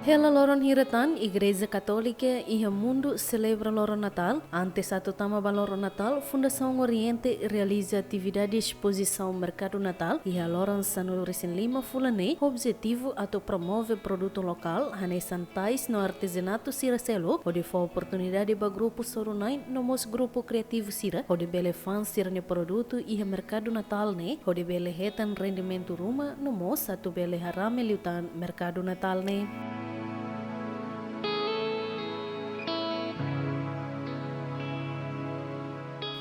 Hela loron hiratan, Igreja Católica e o mundo celebra Loro Natal. Ante satu tama Loro Natal, Fundação Oriente realiza atividade de exposição Mercado Natal e a Loron Sanu Recém Lima Fulane. O objetivo é promover produto local, hanesantais no artesanato Siracelo, onde foi oportunidade para grupo Sorunai, no mos grupo criativo Sira, onde bele fãs Sira ne produto e o Mercado Natal ne, onde bele retan rendimento ruma, no mos atu bele harame liutan Mercado Natal ne.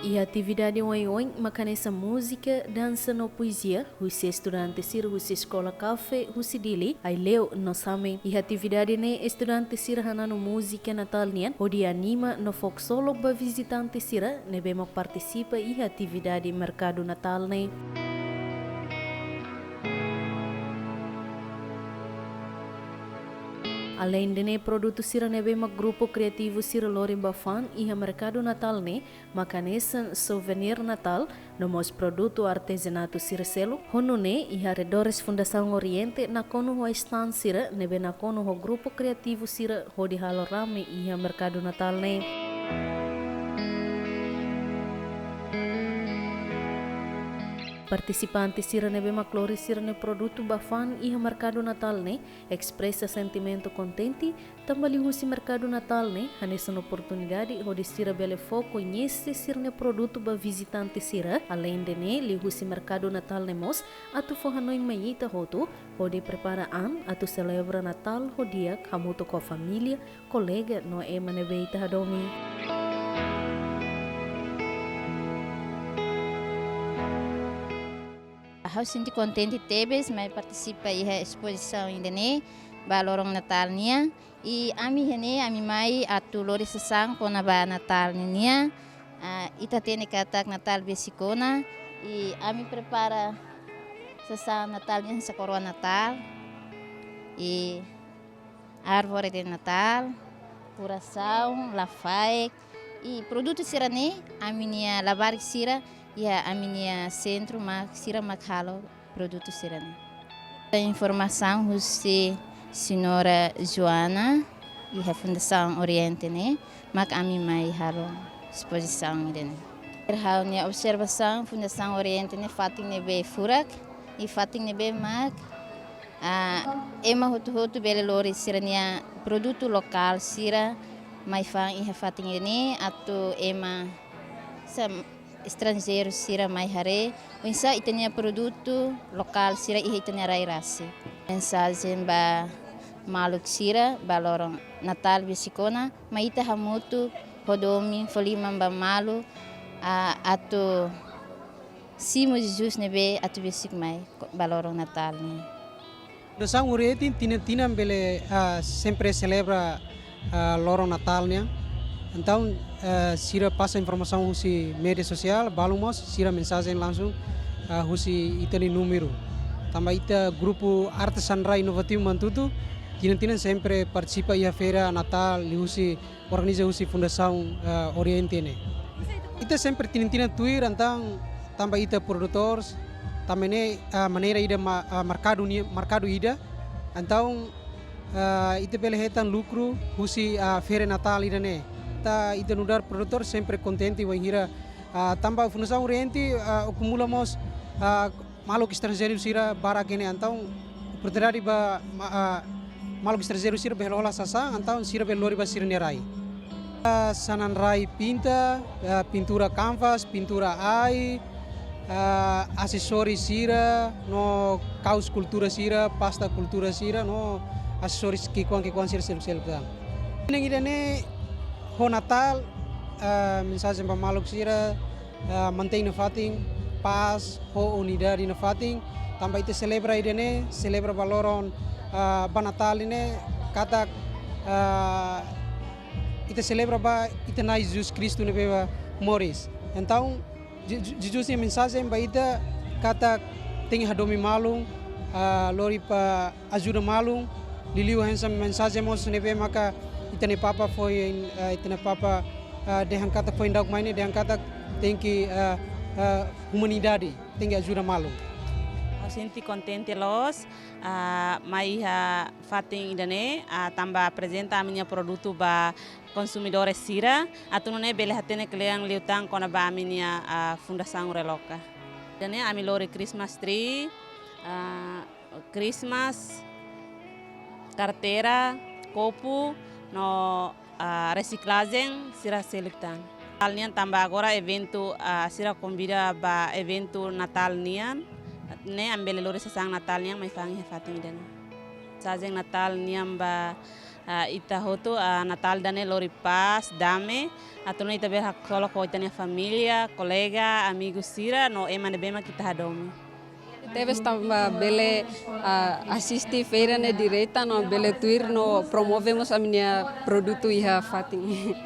E a atividade oin macanessa música, dança no poesia, os estudantes sir os escola café, os dili, aí leu no samen. E a atividade ne estudante sir hanano música natal nian, onde anima no folk solo ba visitante sira, ne bema participa e a atividade mercado natal ne. Além de produto sira nebe grupo criativo sira Lorin Bafan e mercado natal ne, macanessa souvenir natal, no mos produto artesanato sira selo, hono ne e arredores Fundação Oriente na kono ho stand sira nebe na kono ho grupo criativo sira ho di halo rame e mercado natal ne. Participantes sira nebe maclori sira ne produto bafan e mercado natal ne expressa sentimento contente tambali husi mercado natal ne hanessa oportunidade onde sira bele fo conhece sira ne produto ba visitante sira além de ne li husi mercado natal ne mos atu fo hanoi mayita hotu onde prepara atu celebra natal ho dia kamuto ko família colega no ema nebe ita hadomi. Eu sinto contente tebes, mas participa da exposição ainda né, balorong Natal nia. E ami hene ami mai atu lori sesang kona ba Natal nia. Ita tene katak Natal besikona e ami prepara sesang Natal nia sa coroa Natal. E árvore de Natal, coração, lafai e produto sira ne, ami nia lavar sira. Ya, a minha centro mak sira makhalo produto sirane. A informação você senhora Joana e a Fundação Oriente né, mak ami mai halo exposição dene. Hal nia observação Fundação Oriente né fating nebe furak e fating nebe mak ema hotu bele lori sirania produto local sira mai fang e fating ne atau ema estrangeiro sira mai hare, wensa itanya produto lokal sira ihe itanya rai rasi. Mensagem ba maluk sira balorong Natal bisikona, maita hamutu hodomi folimam ba malu atu simo Jesus nebe atu bisik mai balorong Natal ni. Fundação Oriente tina bele sempre celebra lorong Natalnya. Então, sira passa informação husi media social, balumos, sira mensagem langsung husi itani número. Também ita grupo artesanal inovativo mantutu, tina sempre participa ia feira Natal, husi organiza husi Fundação Oriente ne. Ita sempre tina tuir então também ita produtores, também maneira ida mercado ida. Então, ita bele hetan lucro husi feira Natal ida ne. Ita nudar produtor sempre contente vai hira tambah Fundação Oriente acumulamos maluk estrangeiro sira bara kene então oportunidade ba maluk estrangeiro sira belola sasa então sira belori ba sira nerai sanan rai pinta pintura canvas pintura ai acessórios sira no kaus cultura sira pasta cultura sira no acessórios que kuang sira sel kan ini ho Natal, mensagem para maluk sira, mantém na fating, paz, ho unidade na fating, também te celebra idene, celebra valoron ba Natal ine, kata ite celebra ba ite na Jesus Cristo ne beba moris. Então, Jesus a mensagem ba ita kata tem hadomi malung, lori pa ajuda malung, liliu hensam mensagem mos ne be maka itane papa foi itane papa dehan kata foi ndak maine dehan kata tem que humanidade tem que ajuda malu sinti contente los mai fatin idane tambah apresenta a minha produto ba consumidores sira atu ne bele hatene kleang liutang kona ba minha fundação reloca. Idane ami lori Christmas tree, Christmas carteira, copo no reciclagem sira selectan. Nian tambah agora evento sira convida ba evento Natal nian ne ambele lori sesang Natal nian mai fangi fatin dan sajeng Natal nian ba ita hoto Natal dane lori paz dame atau ita ber hak solo ko itania família colega amigo sira no emane bema kita hadomi. Teves tambah bele assistir feira ne direita no bele tuir no promovemos a minha produto iha fatin.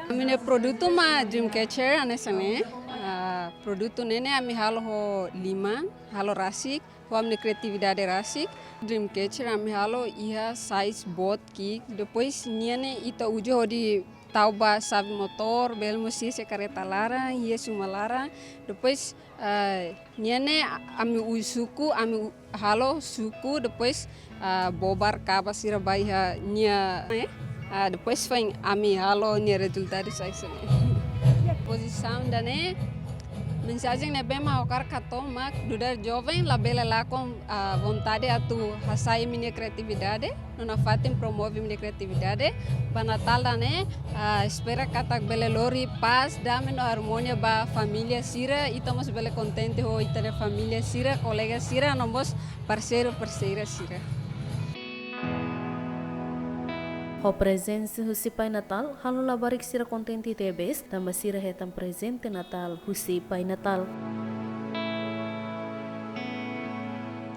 A minha produto ma Dreamcatcher anesane produto nene ami halo ho lima halo rasik ho amne criatividade rasik Dreamcatcher ami halo iha size bot ki depois niane ita ujo di tauba sabe motor bel musi se careta lara ia suma lara depois niane ami usuku ami halo suku depois bobar kaba sira baiha nia depois vem ami halo nia resultado sai sene posição dane mensagem ne bema okar katoma dudar jovem la bela lá com vontade atu hasai minha criatividade nona fatim promove minha criatividade ba Natal dane espera katak bele lori paz dame no harmonia ba família sira estamos bele contente ho itare família sira colega sira nomos parceira sira. A presença do Pai Natal, halo labarik sira contente tebes, tambah sira hetam presente Natal, Husi Pai Natal.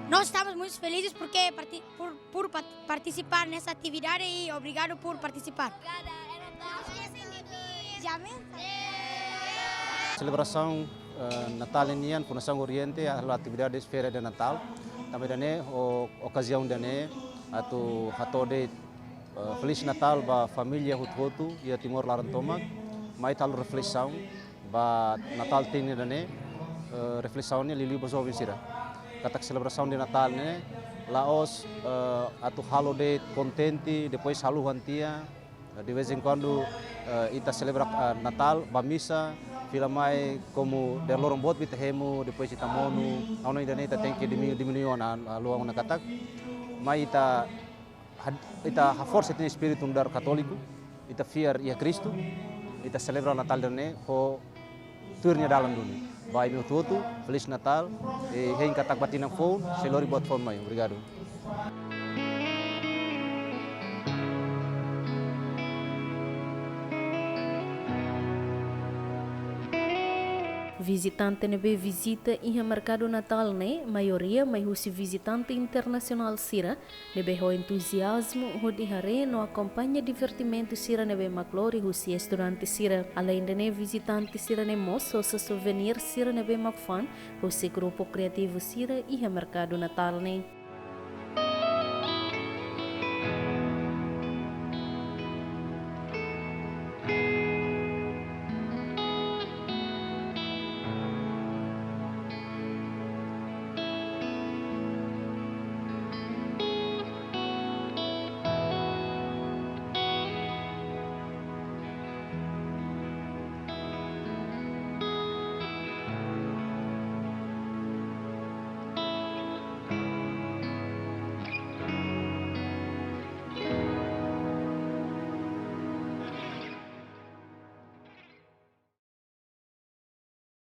Nós estamos muito felizes porque por participar nessa atividade e obrigado por participar. Celebração Natal ini Fundação Oriente adalah atividades feira de Natal. Também dane ocasião dane atau hatode Feliz Natal ba família Hutu ia Timor Larantomak, mai tal reflexão ba Natal tini dane reflexão ni lili boso visira. Katak celebração de Natal ne laos atu holiday contente depois halu hantia de vez em quando ita celebra Natal ba missa filamai como de lorong bot bitahemu depois ita monu auna dane ita tem que diminuir na luang na katak mai ita força tem espírito dar católico, ita fiar ia Cristo, ita celebra Natal dane ho turnya dalam dunia. Vai meu tudo, Feliz Natal e hein katak batinang phone, selori buat phone mai. Obrigado. Visitante nebe visita iha mercado Natal ne, maioria mai husi visitante internacional sira, nebe ho entusiasmo ho dihare no acompanha divertimento sira nebe maklori husi estudante sira. Além de ne visitante sira ne moço sa souvenir sira nebe makfan, husi grupo criativo sira iha mercado Natal ne.